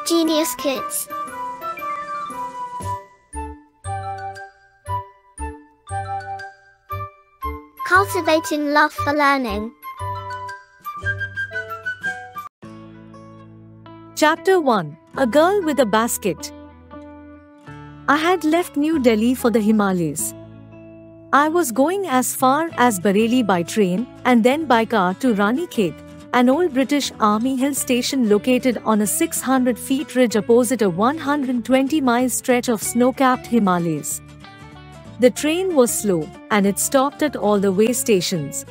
Genius Kids. Cultivating love for learning. Chapter 1. A Girl with a Basket. I had left New Delhi for the Himalayas. I was going as far as Bareilly by train and then by car to Ranikhet, an old British Army hill station located on a 600 feet ridge opposite a 120-mile stretch of snow-capped Himalayas. The train was slow, and it stopped at all the way stations.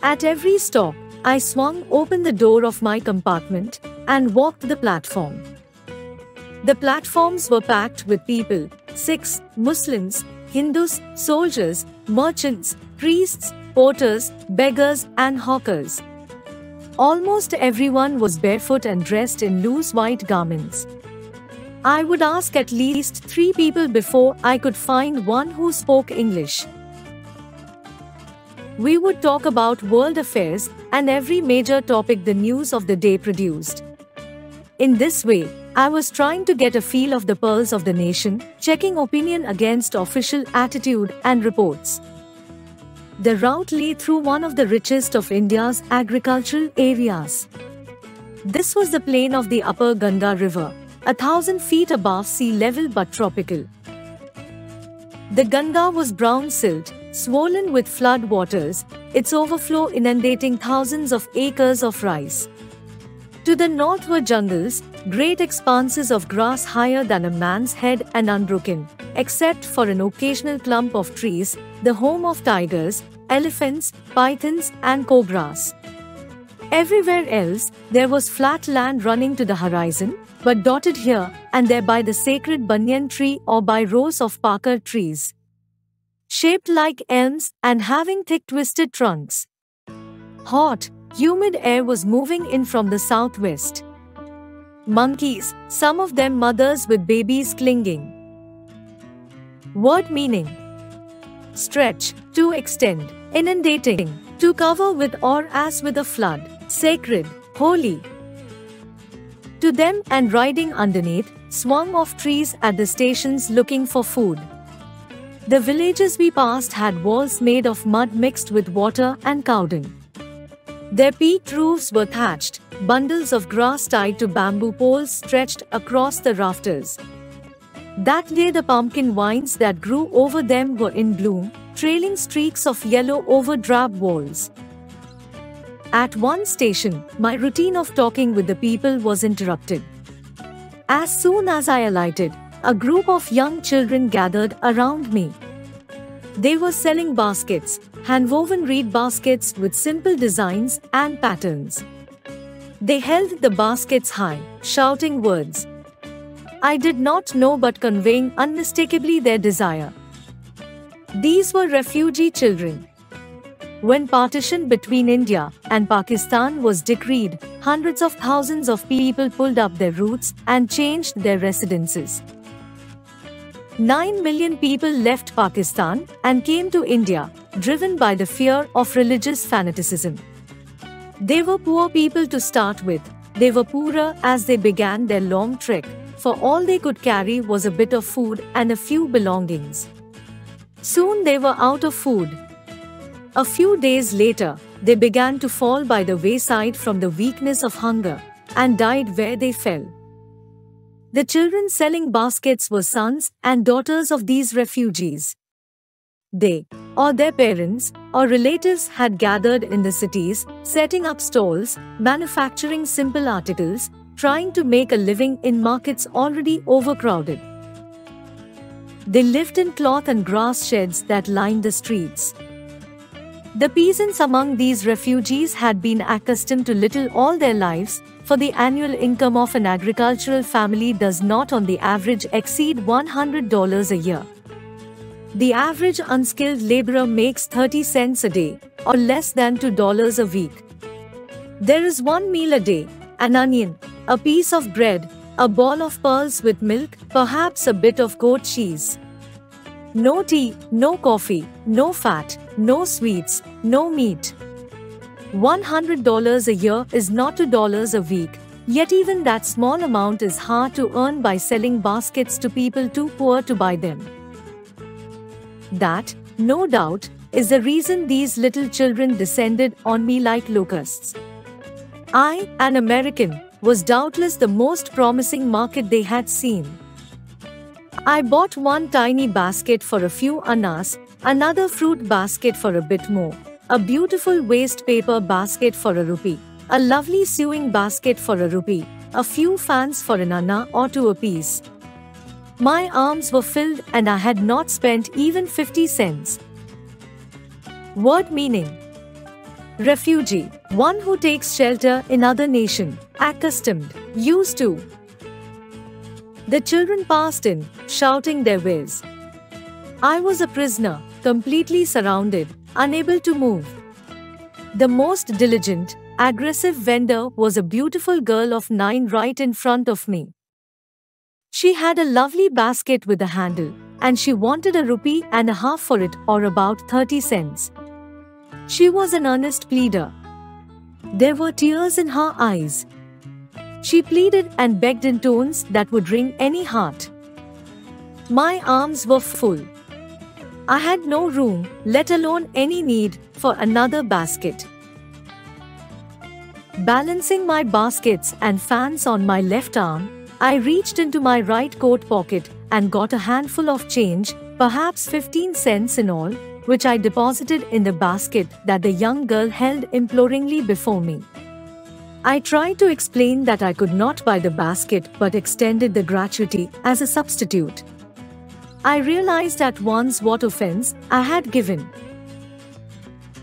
At every stop, I swung open the door of my compartment and walked the platform. The platforms were packed with people: Sikhs, Muslims, Hindus, soldiers, merchants, priests, porters, beggars, and hawkers. Almost everyone was barefoot and dressed in loose white garments. I would ask at least 3 people before I could find one who spoke English. We would talk about world affairs and every major topic the news of the day produced. In this way, I was trying to get a feel of the pulse of the nation, checking opinion against official attitude and reports. The route lay through one of the richest of India's agricultural areas. This was the plain of the upper Ganga River, 1,000 feet above sea level but tropical. The Ganga was brown silt, swollen with flood waters, its overflow inundating thousands of acres of rice. To the north were jungles, great expanses of grass higher than a man's head and unbroken, except for an occasional clump of trees, the home of tigers, elephants, pythons, and cobras. Everywhere else, there was flat land running to the horizon, but dotted here and there by the sacred banyan tree or by rows of pakar trees, shaped like elms and having thick twisted trunks. Hot, humid air was moving in from the southwest. Monkeys, some of them mothers with babies clinging. Word meaning: stretch, to extend, inundating, to cover with or as with a flood, sacred, holy. To them and riding underneath, swung off trees at the stations looking for food. The villages we passed had walls made of mud mixed with water and cow dung. Their peaked roofs were thatched, bundles of grass tied to bamboo poles stretched across the rafters. That day the pumpkin vines that grew over them were in bloom, trailing streaks of yellow over drab walls. At one station, my routine of talking with the people was interrupted. As soon as I alighted, a group of young children gathered around me. They were selling baskets, hand-woven reed baskets with simple designs and patterns. They held the baskets high, shouting words I did not know but conveying unmistakably their desire. These were refugee children. When partition between India and Pakistan was decreed, hundreds of thousands of people pulled up their roots and changed their residences. 9 million people left Pakistan and came to India, driven by the fear of religious fanaticism. They were poor people to start with. They were poorer as they began their long trek, for all they could carry was a bit of food and a few belongings. Soon they were out of food. A few days later, they began to fall by the wayside from the weakness of hunger, and died where they fell. The children selling baskets were sons and daughters of these refugees. They, or their parents, or relatives had gathered in the cities, setting up stalls, manufacturing simple articles, trying to make a living in markets already overcrowded. They lived in cloth and grass sheds that lined the streets. The peasants among these refugees had been accustomed to little all their lives, for the annual income of an agricultural family does not on the average exceed $100 a year. The average unskilled laborer makes 30 cents a day, or less than $2 a week. There is one meal a day, an onion, a piece of bread, a ball of pearls with milk, perhaps a bit of goat cheese. No tea, no coffee, no fat, no sweets, no meat. $100 a year is not $2 a week, Yet even that small amount is hard to earn by selling baskets to people too poor to buy them. That, no doubt, is the reason these little children descended on me like locusts. I, an American, was doubtless the most promising market they had seen. I bought one tiny basket for a few annas, another fruit basket for a bit more, a beautiful waste paper basket for a rupee, a lovely sewing basket for a rupee, a few fans for an anna or two apiece. My arms were filled and I had not spent even 50 cents. Word meaning: refugee, one who takes shelter in other nation, accustomed, used to. The children passed in, shouting their wares. I was a prisoner, completely surrounded, unable to move. The most diligent, aggressive vendor was a beautiful girl of 9 right in front of me. She had a lovely basket with a handle, and she wanted a rupee and a half for it, or about 30 cents. She was an earnest pleader. There were tears in her eyes. She pleaded and begged in tones that would wring any heart. My arms were full. I had no room, let alone any need, for another basket. Balancing my baskets and fans on my left arm, I reached into my right coat pocket and got a handful of change, perhaps 15 cents in all, which I deposited in the basket that the young girl held imploringly before me. I tried to explain that I could not buy the basket but extended the gratuity as a substitute. I realized at once what offense I had given.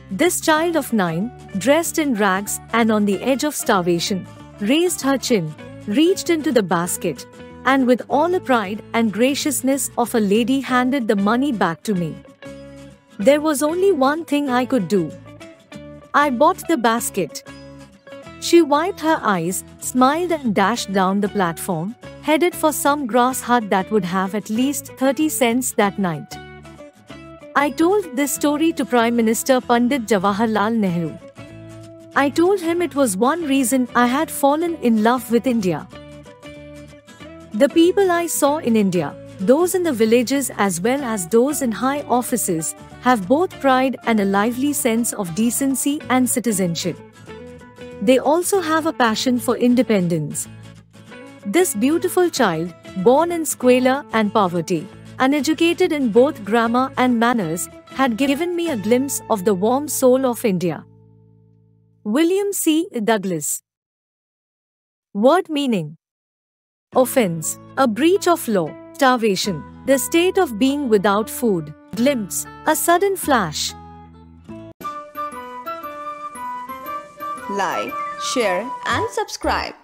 This child of 9, dressed in rags and on the edge of starvation, raised her chin, reached into the basket, and with all the pride and graciousness of a lady handed the money back to me. There was only one thing I could do. I bought the basket. She wiped her eyes, smiled and dashed down the platform, headed for some grass hut that would have at least 30 cents that night. I told this story to Prime Minister Pandit Jawaharlal Nehru. I told him it was one reason I had fallen in love with India. The people I saw in India, those in the villages as well as those in high offices, have both pride and a lively sense of decency and citizenship. They also have a passion for independence. This beautiful child, born in squalor and poverty, uneducated in both grammar and manners, had given me a glimpse of the warm soul of India. William C. Douglas. Word meaning: offense, a breach of law, starvation, the state of being without food, glimpse, a sudden flash. Like, share and subscribe.